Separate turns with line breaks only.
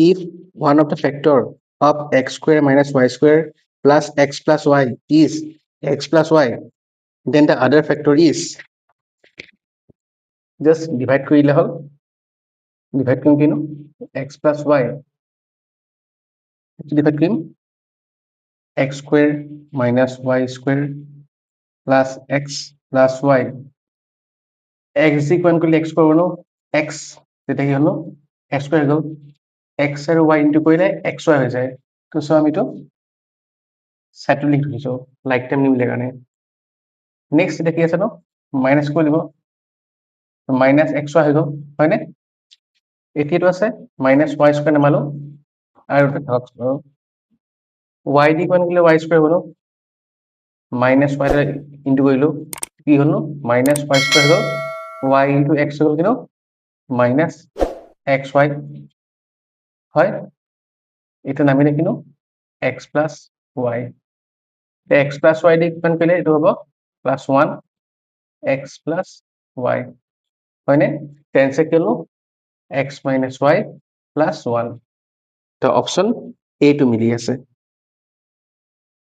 if one of the factor of x square minus y square plus x plus y is x plus y, then the other factor is, just divide কৰিলে হ'ল, divide কৰিম কিনো x plus y, divide কৰিম x square minus y square plus x plus y, x equal to x করব ন, x যেটা কি হলো x square গল, x আর y into কইলে xy হয়ে যায়। তো সো আমি তো সেট লিখ দিছো লাইক টাইম নিমিলে কারণে। নেক্সট এটা কি আছে ন, মাইনাস করে দিব, মাইনাস xy হয়ে গল, হয় না? এটিটো আছে মাইনাস y স্কয়ার নামালো আর ওটা ভাগ করো, y দি কোন গলে y স্কয়ার হলো, মাইনাস y ইনটু কইলো কি হলো মাইনাস y স্কয়ার হলো, y ইনটু x হলো কিনো মাইনাস xy, হয় এটা নামিলে কিনো x plus y, x plus y দি কোন কইলে এটা হবো প্লাস 1 x প্লাস y, হয় না? টেনসে কি হলো x minus y plus 1, তো অপশন এ টু মিলি আছে।